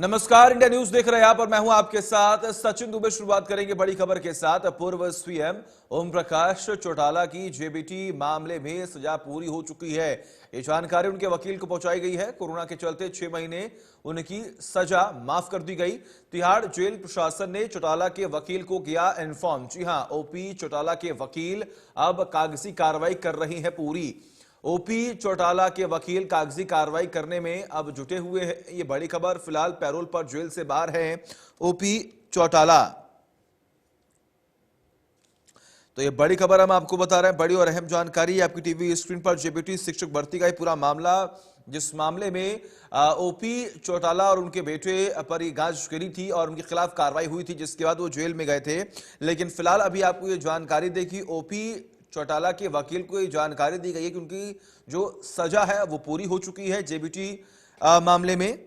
नमस्कार, India news देख रहे हैं आप और मैं हूं आपके साथ सचिन दुबे। शुरुआत करेंगे बड़ी खबर के साथ। पूर्व सीएम ओम प्रकाश चौटाला की जेबीटी मामले में सजा पूरी हो चुकी है। ये जानकारी उनके वकील को पहुंचाई गई है। कोरोना के चलते 6 महीने उनकी सजा माफ कर दी गई। तिहाड़ जेल प्रशासन ने चौटाला के वकील को किया इन्फॉर्म। जी हां, ओपी चौटाला के वकील अब कागजी कार्रवाई कर रही है पूरी। ओपी चौटाला के वकील कागजी कार्रवाई करने में अब जुटे हुए हैं। ये बड़ी खबर। फिलहाल पैरोल पर जेल से बाहर हैं ओपी चौटाला। तो ये बड़ी खबर हम आपको बता रहे हैं, बड़ी और अहम जानकारी आपकी टीवी स्क्रीन पर। जेबीटी शिक्षक भर्ती का ही पूरा मामला, जिस मामले में ओपी चौटाला और उनके बेटे पर जांच गिरी थी और उनके खिलाफ कार्रवाई हुई थी, जिसके बाद वो जेल में गए थे। लेकिन फिलहाल अभी आपको ये जानकारी देखी, ओपी चौटाला के वकील को ये जानकारी दी गई है कि उनकी जो सजा है वो पूरी हो चुकी है जेबीटी मामले में।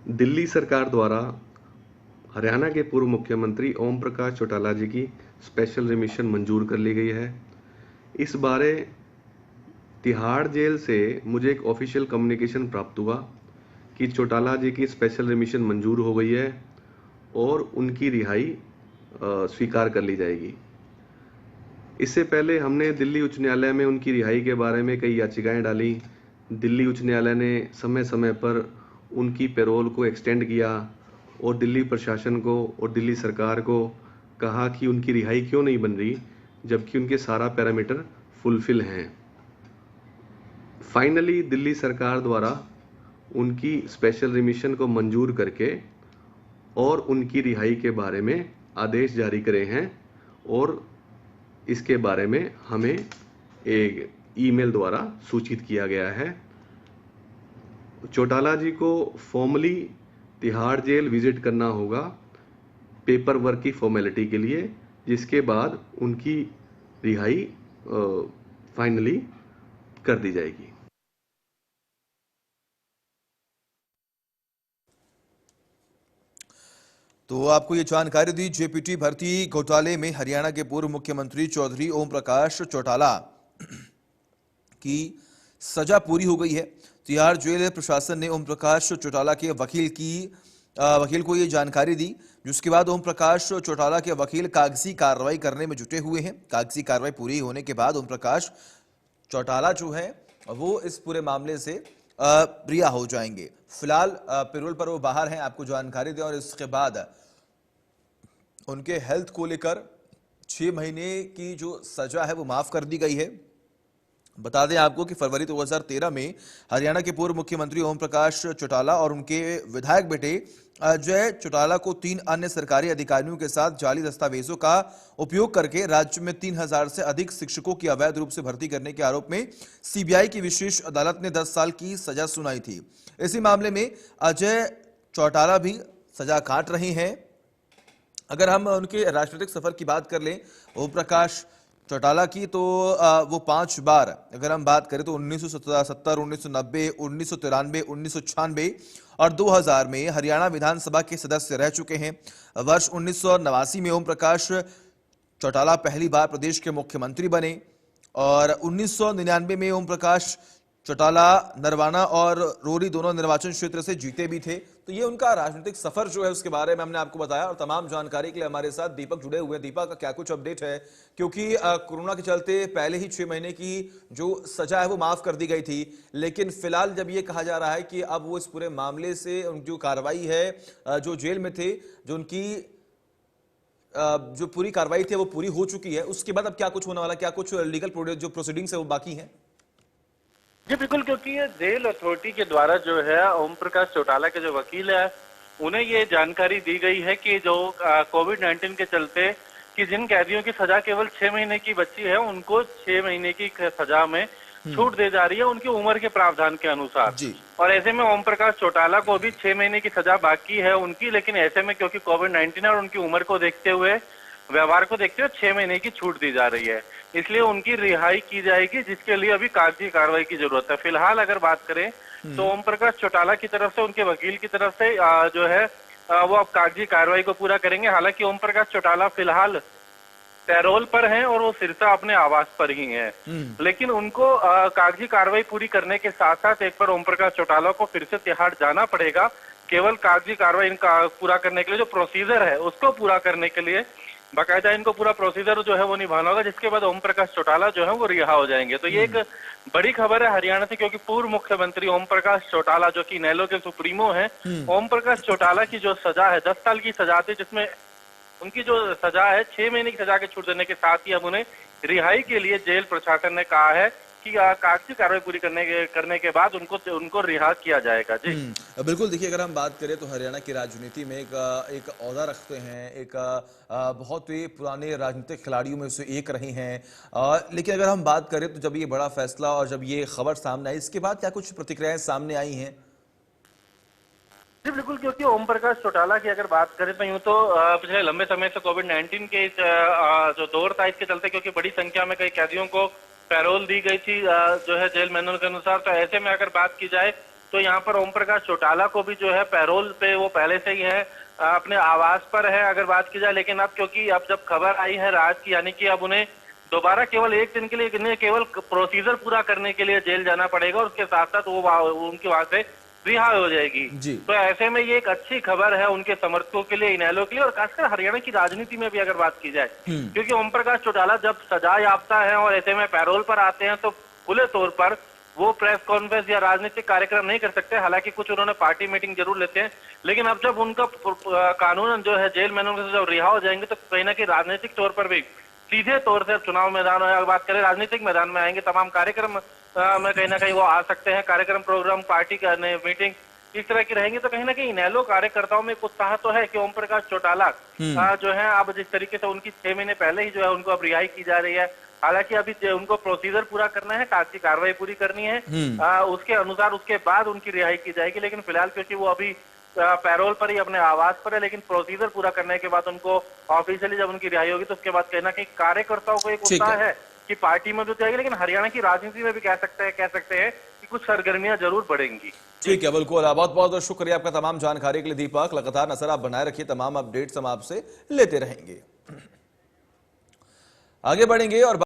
दिल्ली सरकार द्वारा हरियाणा के पूर्व मुख्यमंत्री ओम प्रकाश चौटाला जी की स्पेशल रिमिशन मंजूर कर ली गई है। इस बारे तिहाड़ जेल से मुझे एक ऑफिशियल कम्युनिकेशन प्राप्त हुआ कि चौटाला जी की स्पेशल रिमिशन मंजूर हो गई है और उनकी रिहाई स्वीकार कर ली जाएगी। इससे पहले हमने दिल्ली उच्च न्यायालय में उनकी रिहाई के बारे में कई याचिकाएं डाली। दिल्ली उच्च न्यायालय ने समय समय पर उनकी पैरोल को एक्सटेंड किया और दिल्ली प्रशासन को और दिल्ली सरकार को कहा कि उनकी रिहाई क्यों नहीं बन रही, जबकि उनके सारा पैरामीटर फुलफिल हैं। फाइनली दिल्ली सरकार द्वारा उनकी स्पेशल रिमिशन को मंजूर करके और उनकी रिहाई के बारे में आदेश जारी करे हैं और इसके बारे में हमें एक ईमेल द्वारा सूचित किया गया है। चौटाला जी को फॉर्मली तिहाड़ जेल विजिट करना होगा पेपर वर्क की फॉर्मेलिटी के लिए, जिसके बाद उनकी रिहाई फाइनली कर दी जाएगी। तो आपको ये जानकारी दी जेपीटी भर्ती घोटाले में हरियाणा के पूर्व मुख्यमंत्री चौधरी ओम प्रकाश चौटाला की सजा पूरी हो गई है। तिहाड़ जेल प्रशासन ने ओम प्रकाश चौटाला के वकील को ये जानकारी दी, जिसके बाद ओम प्रकाश चौटाला के वकील कागजी कार्रवाई करने में जुटे हुए हैं। कागजी कार्रवाई पूरी होने के बाद ओम प्रकाश चौटाला जो है वो इस पूरे मामले से रिहा हो जाएंगे। फिलहाल पैरोल पर वो बाहर हैं, आपको जानकारी दें। और इसके बाद उनके हेल्थ को लेकर 6 महीने की जो सजा है वो माफ कर दी गई है। बता दें आपको कि फरवरी 2013 में हरियाणा के पूर्व मुख्यमंत्री ओम प्रकाश चौटाला और उनके विधायक बेटे अजय चौटाला को 3 अन्य सरकारी अधिकारियों के साथ जाली दस्तावेजों का उपयोग करके राज्य में 3000 से अधिक शिक्षकों की अवैध रूप से भर्ती करने के आरोप में सीबीआई की विशेष अदालत ने 10 साल की सजा सुनाई थी। इसी मामले में अजय चौटाला भी सजा काट रहे हैं। अगर हम उनके राजनीतिक सफर की बात कर लें ओम प्रकाश चौटाला की, तो वो 5 बार अगर हम बात करें तो 1970, 1990, 1993, 1996 और 2000 में हरियाणा विधानसभा के सदस्य रह चुके हैं। वर्ष 1989 में ओम प्रकाश चौटाला पहली बार प्रदेश के मुख्यमंत्री बने और 1999 में ओम प्रकाश चौटाला नरवाना और रोरी दोनों निर्वाचन क्षेत्र से जीते भी थे। तो ये उनका राजनीतिक सफर जो है उसके बारे में हमने आपको बताया। और तमाम जानकारी के लिए हमारे साथ दीपक जुड़े हुए हैं। दीपक, का क्या कुछ अपडेट है? क्योंकि कोरोना के चलते पहले ही 6 महीने की जो सजा है वो माफ कर दी गई थी, लेकिन फिलहाल जब ये कहा जा रहा है कि अब वो इस पूरे मामले से उनकी जो कार्रवाई है, जो जेल में थे, जो उनकी जो पूरी कार्रवाई थी वो पूरी हो चुकी है, उसके बाद अब क्या कुछ होने वाला, क्या कुछ लीगल जो प्रोसीडिंग्स है वो बाकी है? जी बिल्कुल, क्योंकि ये जेल अथॉरिटी के द्वारा जो है ओम प्रकाश चौटाला के जो वकील है उन्हें ये जानकारी दी गई है कि जो कोविड-19 के चलते कि जिन कैदियों की सजा केवल 6 महीने की बची है उनको 6 महीने की सजा में छूट दे जा रही है उनकी उम्र के प्रावधान के अनुसार। और ऐसे में ओम प्रकाश चौटाला को भी 6 महीने की सजा बाकी है उनकी, लेकिन ऐसे में क्योंकि कोविड-19 और उनकी उम्र को देखते हुए व्यवहार को देखते हुए 6 महीने की छूट दी जा रही है। इसलिए उनकी रिहाई की जाएगी, जिसके लिए अभी कागजी कार्रवाई की जरूरत है। फिलहाल अगर बात करें तो ओम प्रकाश चौटाला की तरफ से, उनके वकील की तरफ से जो है वो अब कागजी कार्रवाई को पूरा करेंगे। हालांकि ओम प्रकाश चौटाला फिलहाल पैरोल पर हैं और वो सिरसा अपने आवास पर ही हैं, लेकिन उनको कागजी कार्रवाई पूरी करने के साथ साथ एक बार ओम प्रकाश चौटाला को फिर से तिहाड़ जाना पड़ेगा। केवल कागजी कार्रवाई इनका पूरा करने के लिए जो प्रोसीजर है उसको पूरा करने के लिए बाकायदा इनको पूरा प्रोसीजर जो है वो निभाना होगा, जिसके बाद ओम प्रकाश चौटाला जो है वो रिहा हो जाएंगे। तो ये एक बड़ी खबर है हरियाणा से, क्योंकि पूर्व मुख्यमंत्री ओम प्रकाश चौटाला जो कि इनेलो के सुप्रीमो हैं, ओम प्रकाश चौटाला की जो सजा है 10 साल की सजा थी, जिसमें उनकी जो सजा है 6 महीने की सजा के छूट देने के साथ ही अब उन्हें रिहाई के लिए जेल प्रशासन ने कहा है कि कागजी कार्रवाई पूरी करने के बाद उनको रिहा किया जाएगा। जी बिल्कुल। देखिए, अगर हम बात करें तो हरियाणा की राजनीति में एक ओहदा रखते हैं, एक बहुत ही पुराने राजनीतिक खिलाड़ियों में से एक रहे हैं, लेकिन अगर हम बात करें तो जब ये बड़ा फैसला और जब ये खबर सामने आई, इसके बाद क्या कुछ प्रतिक्रियाएं सामने आई हैं? जी बिल्कुल, क्योंकि ओम प्रकाश चौटाला की अगर बात करें तो यूं तो पिछले लंबे समय से कोविड-19 के जो दौर था इसके चलते, क्योंकि बड़ी संख्या में कई कैदियों को पैरोल दी गई थी जो है जेल मैनुअल के अनुसार, तो ऐसे में अगर बात की जाए तो यहाँ पर ओम प्रकाश चौटाला को भी जो है पैरोल पे वो पहले से ही है, अपने आवास पर है अगर बात की जाए। लेकिन अब क्योंकि अब जब खबर आई है राज की, यानी कि अब उन्हें दोबारा केवल एक दिन के लिए इन्हें केवल प्रोसीजर पूरा करने के लिए जेल जाना पड़ेगा और उसके साथ साथ वो उनकी वहां से रिहा हो जाएगी। तो ऐसे में ये एक अच्छी खबर है उनके समर्थकों के लिए, इनेलो के लिए, और खासकर हरियाणा की राजनीति में भी अगर बात की जाए, क्योंकि ओम प्रकाश चौटाला जब सजा याफ्ता है और ऐसे में पैरोल पर आते हैं तो खुले तौर पर वो प्रेस कॉन्फ्रेंस या राजनीतिक कार्यक्रम नहीं कर सकते। हालांकि कुछ उन्होंने पार्टी मीटिंग जरूर लेते हैं, लेकिन अब जब उनका कानून जो है जेल मैनुअल से जब रिहा हो जाएंगे तो कहीं ना कहीं राजनीतिक तौर पर भी सीधे तौर से चुनाव मैदान अगर बात करें राजनीतिक मैदान में आएंगे, तमाम कार्यक्रम में कहीं ना कहीं वो आ सकते हैं। कार्यक्रम, प्रोग्राम, पार्टी करने, मीटिंग इस तरह की रहेंगी, तो कहीं ना कहीं इनेलो कार्यकर्ताओं में एक उत्साह तो है कि ओम प्रकाश चौटाला जो है अब जिस तरीके से उनकी 6 महीने पहले ही जो है उनको अब रिहाई की जा रही है। हालांकि अभी उनको प्रोसीजर पूरा करना है, कागजी कार्रवाई पूरी करनी है, उसके अनुसार उसके बाद उनकी रिहाई की जाएगी। लेकिन फिलहाल क्योंकि वो अभी पैरोल पर ही अपने आवास पर है, लेकिन प्रोसीजर पूरा करने के बाद उनको ऑफिशियली जब उनकी रिहाई होगी तो उसके बाद कहीं ना कहीं कार्यकर्ताओं को एक उत्साह है कि पार्टी में तो जाएगी, लेकिन हरियाणा की राजनीति में भी कह सकते हैं कि कुछ सरगर्मियां जरूर बढ़ेंगी। ठीक है, बिल्कुल। बहुत बहुत शुक्रिया आपका तमाम जानकारी के लिए दीपक। लगातार नजर आप बनाए रखिए, तमाम अपडेट्स हम आपसे लेते रहेंगे। आगे बढ़ेंगे और